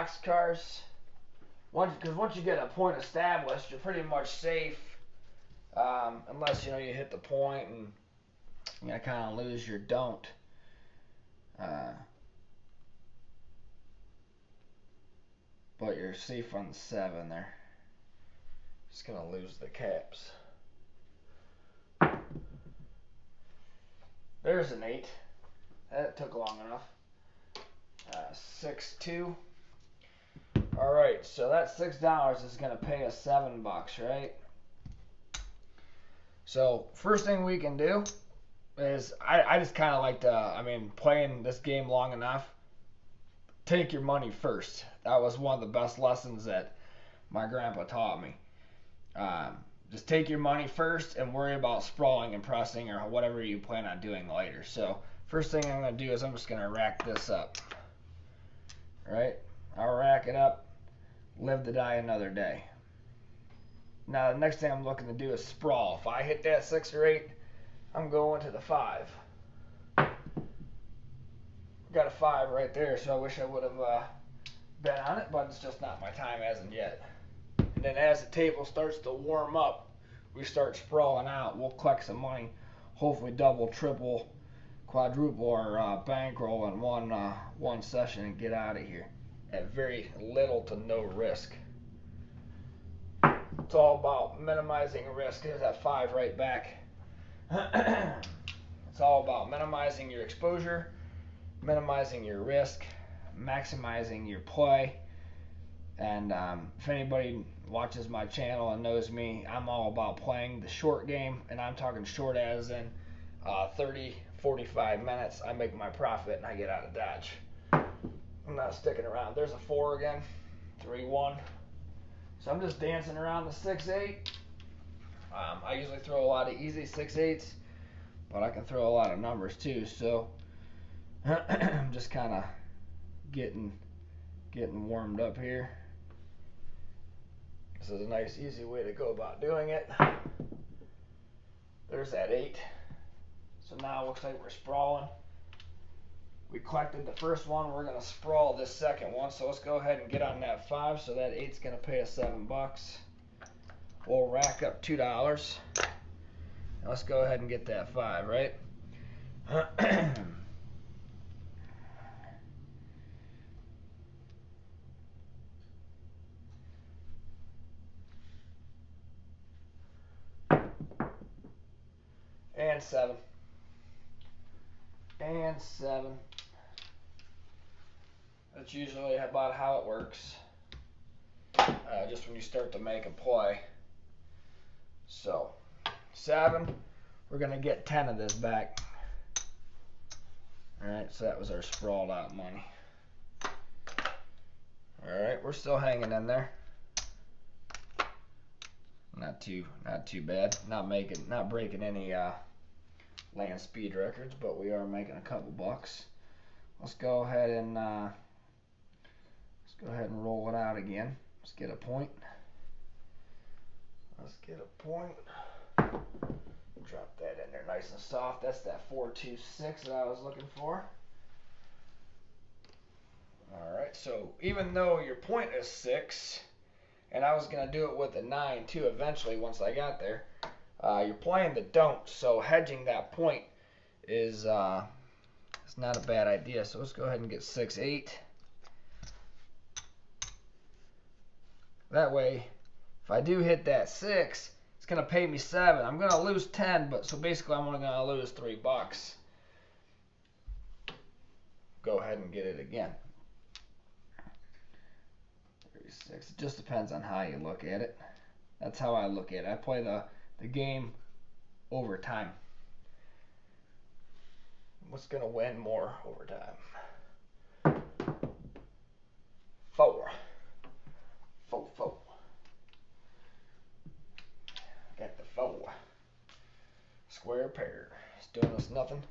boxcars. Because once you get a point established, you're pretty much safe, unless you hit the point and you kind of lose your don't. But you're safe on the 7 there. Just gonna lose the caps. There's an 8. That took long enough. 6-2. All right, so that $6 is gonna pay us $7, right? So first thing we can do is I just kind of like to, playing this game long enough, take your money first. That was one of the best lessons that my grandpa taught me. Just take your money first and worry about sprawling and pressing or whatever you plan on doing later. So first thing I'm going to do is I'm just going to rack this up. All right? I'll rack it up, live to die another day. Now the next thing I'm looking to do is sprawl. If I hit that 6 or 8, I'm going to the 5. Got a 5 right there, so I wish I would have been on it, but it's just not my time as of yet. And then as the table starts to warm up, we start sprawling out. We'll collect some money, hopefully double, triple, quadruple our bankroll in one session and get out of here at very little to no risk. It's all about minimizing risk. There's that 5 right back. It's all about minimizing your exposure, minimizing your risk, maximizing your play. And if anybody watches my channel and knows me, I'm all about playing the short game, and I'm talking short as in 30, 45 minutes. I make my profit and I get out of Dodge. I'm not sticking around. There's a 4 again, 3-1. So I'm just dancing around the 6-8. I usually throw a lot of easy 6-8s, but I can throw a lot of numbers too. So I'm just kind of getting warmed up here. This is a nice, easy way to go about doing it. There's that 8. So now it looks like we're sprawling. We collected the first one. We're going to sprawl this second one. So let's go ahead and get on that 5. So that 8's going to pay us $7. We'll rack up $2. Now let's go ahead and get that 5, right? And 7. And 7. That's usually about how it works. Just when you start to make a play. So, 7. We're going to get 10 of this back. Alright, so that was our sprawled out money. Alright, we're still hanging in there. Not too bad. Not breaking any land speed records, but we are making a couple bucks. Let's go ahead and roll it out again. Let's get a point. Drop that in there nice and soft. That's that 426 that I was looking for. Alright, so even though your point is 6, and I was going to do it with a 9 too eventually once I got there, you're playing the don't, so hedging that point is it's not a bad idea. So let's go ahead and get 6-8. That way, if I do hit that 6, it's going to pay me 7. I'm going to lose 10, but so basically I'm only going to lose $3. Go ahead and get it again. 36. It just depends on how you look at it. That's how I look at it. I play the game over time. What's going to win more over time? 4. 4. Got the 4. Square pair. It's doing us nothing.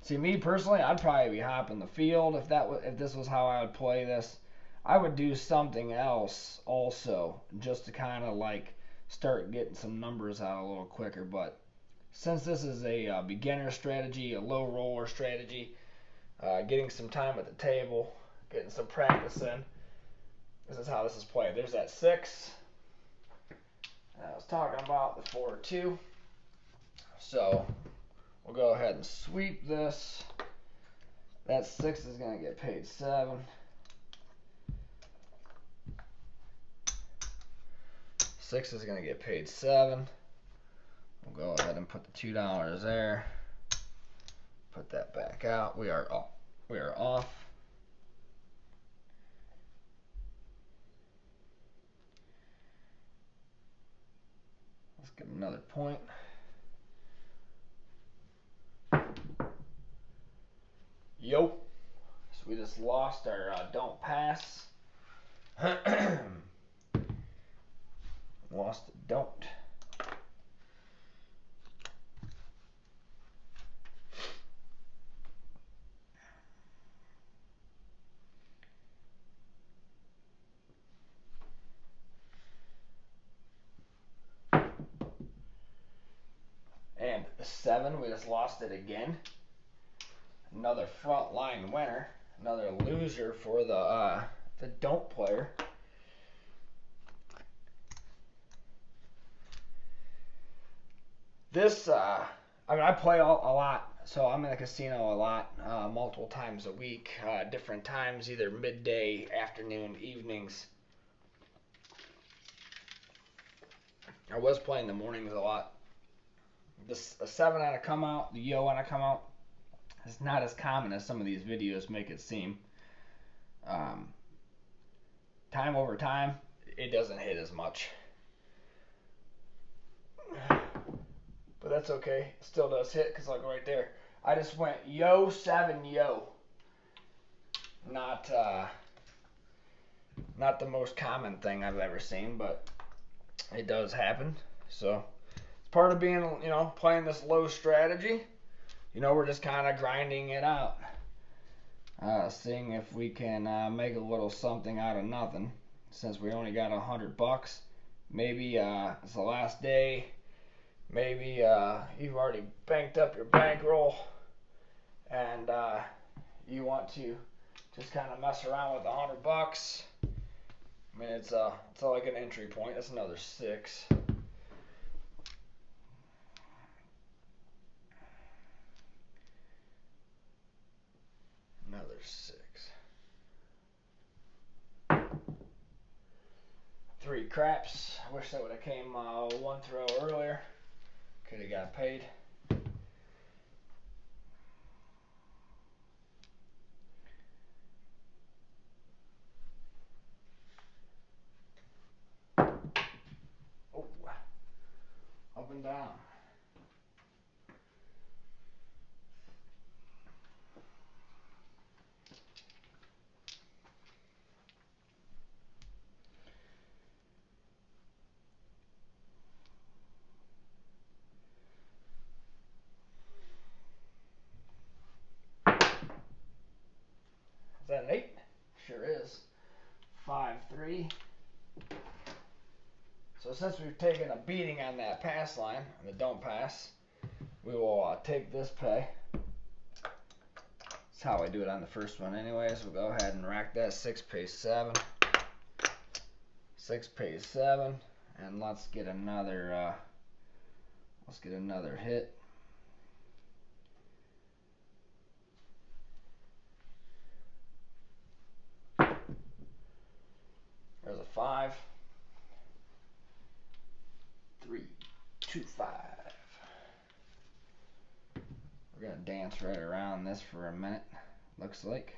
See, me personally, I'd probably be hopping the field if this was how I would play this. I would do something else also, just to kind of like start getting some numbers out a little quicker. But since this is a beginner strategy, a low roller strategy, getting some time at the table, getting some practice in, This is how this is played. There's that 6. And I was talking about the 4-2. So we'll go ahead and sweep this. That 6 is going to get paid 7. 6 is going to get paid 7. We'll go ahead and put the $2 there. Put that back out. We are off. We are off. Let's give him another point. Yo. So we just lost our don't pass. Lost the don't. And the 7, we just lost it again. Another front line winner. Another loser for the don't player. This, I mean, I play a lot, so I'm in the casino a lot, multiple times a week, different times, either midday, afternoon, evenings. I was playing the mornings a lot. The 7 on a come out, the yo on a come out, is not as common as some of these videos make it seem. Time over time, it doesn't hit as much. But that's okay. It still does hit because look right there. I just went yo 7 yo. Not the most common thing I've ever seen, but it does happen. So it's part of being, playing this low strategy. We're just kind of grinding it out, seeing if we can make a little something out of nothing. Since we only got $100, maybe it's the last day. Maybe you've already banked up your bankroll, and you want to just kind of mess around with $100. I mean, it's like an entry point. That's another 6. Another 6. 3 craps. I wish that would have came one throw earlier. Could have got paid. Oh, up and down. Is that an 8? Sure is. 5-3. So since we've taken a beating on that pass line, the don't pass, we will take this pay. That's how I do it on the first one anyways. We'll go ahead and rack that. 6 pays 7. 6 pays 7. And let's get another hit. There's a 5. 3, 2, 5. We're gonna dance right around this for a minute, looks like.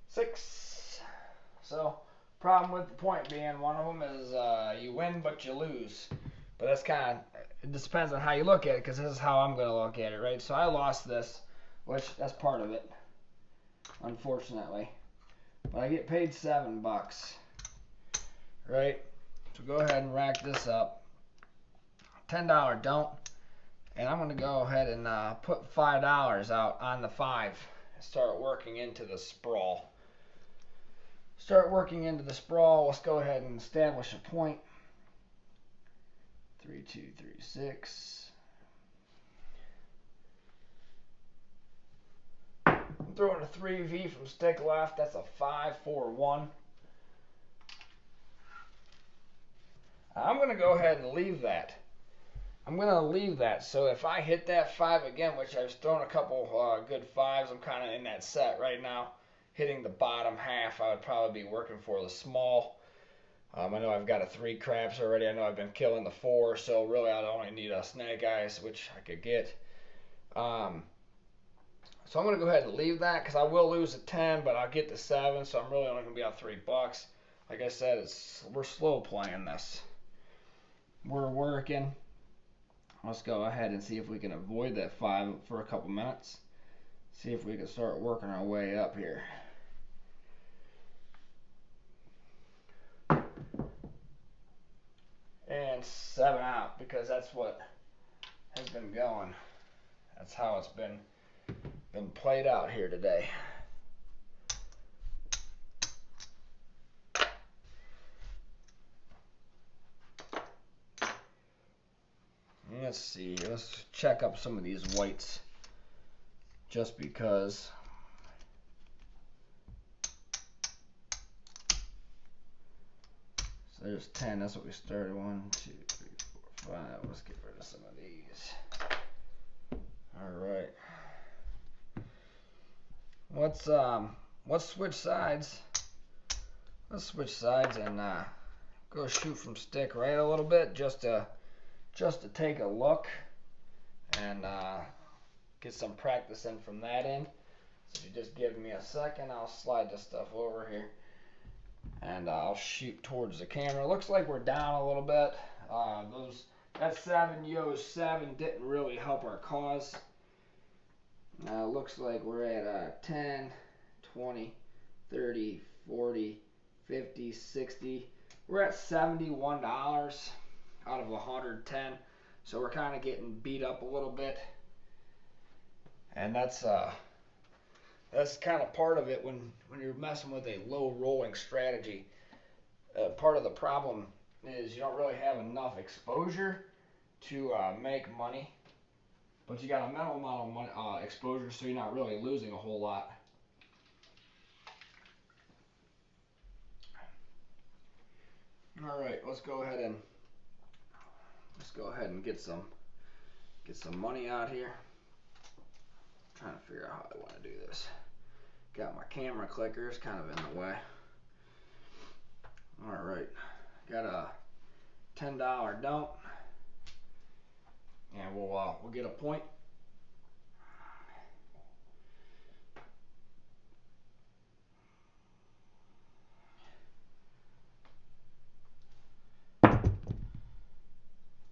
Six. So, problem with the point being, one of them is you win but you lose. But that's it just depends on how you look at it, because this is how I'm gonna look at it, right? So I lost this, which that's part of it, unfortunately. But I get paid $7, right? So go ahead and rack this up. $10 don't. And I'm going to go ahead and put $5 out on the 5 and start working into the sprawl. Let's go ahead and establish a point. 3, 2, 3, 6. throwing a 3V from stick left. That's a 5-4-1. I'm going to go ahead and leave that. I'm going to leave that. So if I hit that 5 again, which I've thrown a couple good 5s, I'm kind of in that set right now. Hitting the bottom half, I would probably be working for the small. I know I've got a 3 craps already. I know I've been killing the 4, so really I only need a snake eyes, which I could get. So I'm going to go ahead and leave that because I will lose a 10, but I'll get the 7, so I'm really only going to be out $3. Like I said, we're slow playing this. We're working. Let's go ahead and see if we can avoid that 5 for a couple minutes. See if we can start working our way up here. And 7 out because that's what has been going. That's how it's been played out here today. Let's see. Let's check up some of these whites just because. So there's 10. That's what we started. 1, 2, 3, 4, 5. Let's get rid of some of these. All right. Let's switch sides. Let's switch sides and go shoot from stick right a little bit just to take a look and get some practice in from that end. So if you just give me a second, I'll slide this stuff over here and I'll shoot towards the camera. Looks like we're down a little bit. That 7 Yo 7 didn't really help our cause. Looks like we're at 10, 20, 30, 40, 50, 60. We're at $71 out of 110. So we're kind of getting beat up a little bit. And that's kind of part of it when you're messing with a low rolling strategy. Part of the problem is you don't really have enough exposure to make money. But you got a minimal amount of exposure, so you're not really losing a whole lot. All right, let's go ahead and get some money out here. I'm trying to figure out how I want to do this. Got my camera clickers kind of in the way. All right, got a $10 dump, and we'll get a point.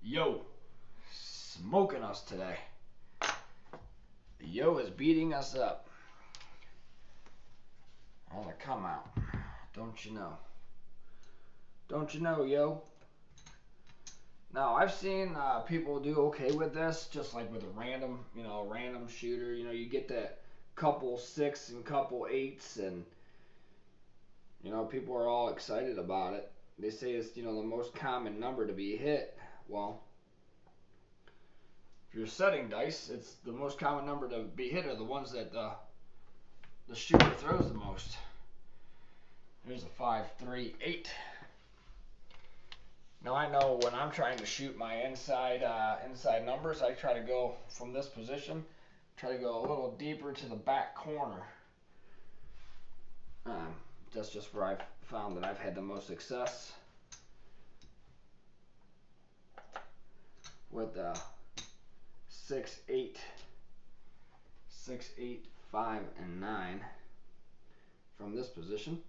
Yo, smoking us today. The Yo is beating us up. On the come out. Don't you know? Don't you know, Yo? Now, I've seen people do okay with this, just like with a random shooter. You know, you get that couple 6 and couple 8s, and people are all excited about it. They say it's the most common number to be hit. Well, if you're setting dice, it's the most common number to be hit are the ones that the shooter throws the most. There's a 5, 3, 8. Now I know when I'm trying to shoot my inside numbers, I try to go from this position, try to go a little deeper to the back corner. That's just where I've found that I've had the most success with 6, 8, 5, and 9 from this position.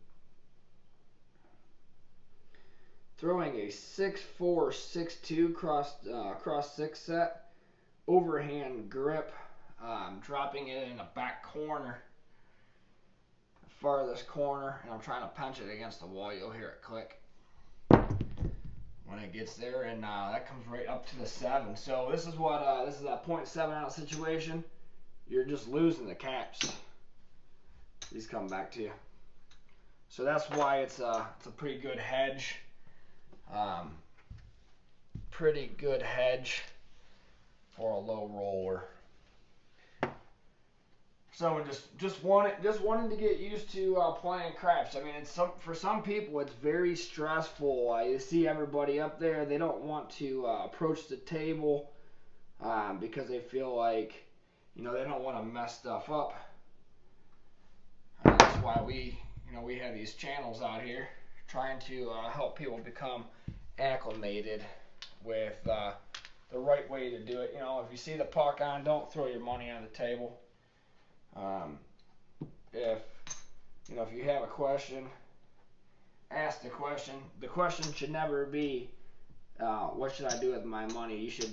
Throwing a 6, 4, 6, 2 cross 6 set, overhand grip, dropping it in the back corner, the farthest corner, and I'm trying to punch it against the wall. You'll hear it click when it gets there, and that comes right up to the 7. So this is what this is a 0.7 ounce situation. You're just losing the caps. These come back to you. So that's why it's a pretty good hedge. Pretty good hedge for a low roller. someone just wanting to get used to playing craps. I mean, for some people it's very stressful. You see everybody up there, they don't want to approach the table because they feel like, they don't want to mess stuff up. That's why we have these channels out here trying to help people become acclimated with the right way to do it. If you see the puck on, don't throw your money on the table. If if you have a question, ask the question. The question should never be, what should I do with my money? You should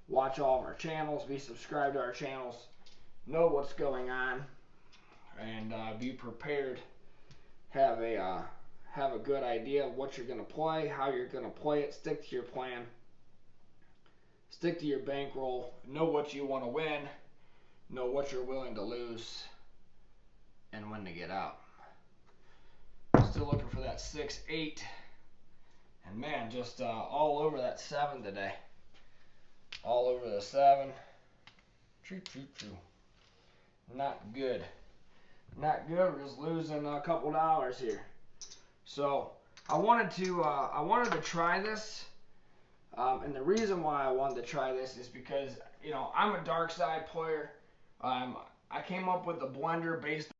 watch all of our channels, be subscribed to our channels, know what's going on, and be prepared. Have a good idea of what you're going to play, how you're going to play it. Stick to your plan. Stick to your bankroll. Know what you want to win. Know what you're willing to lose, and when to get out. Still looking for that 6-8, and man, just all over that 7 today. All over the 7. Choo. Not good. Not good. We're just losing a couple dollars here. So I wanted to try this, and the reason why I wanted to try this is because I'm a dark side player. I came up with a blender based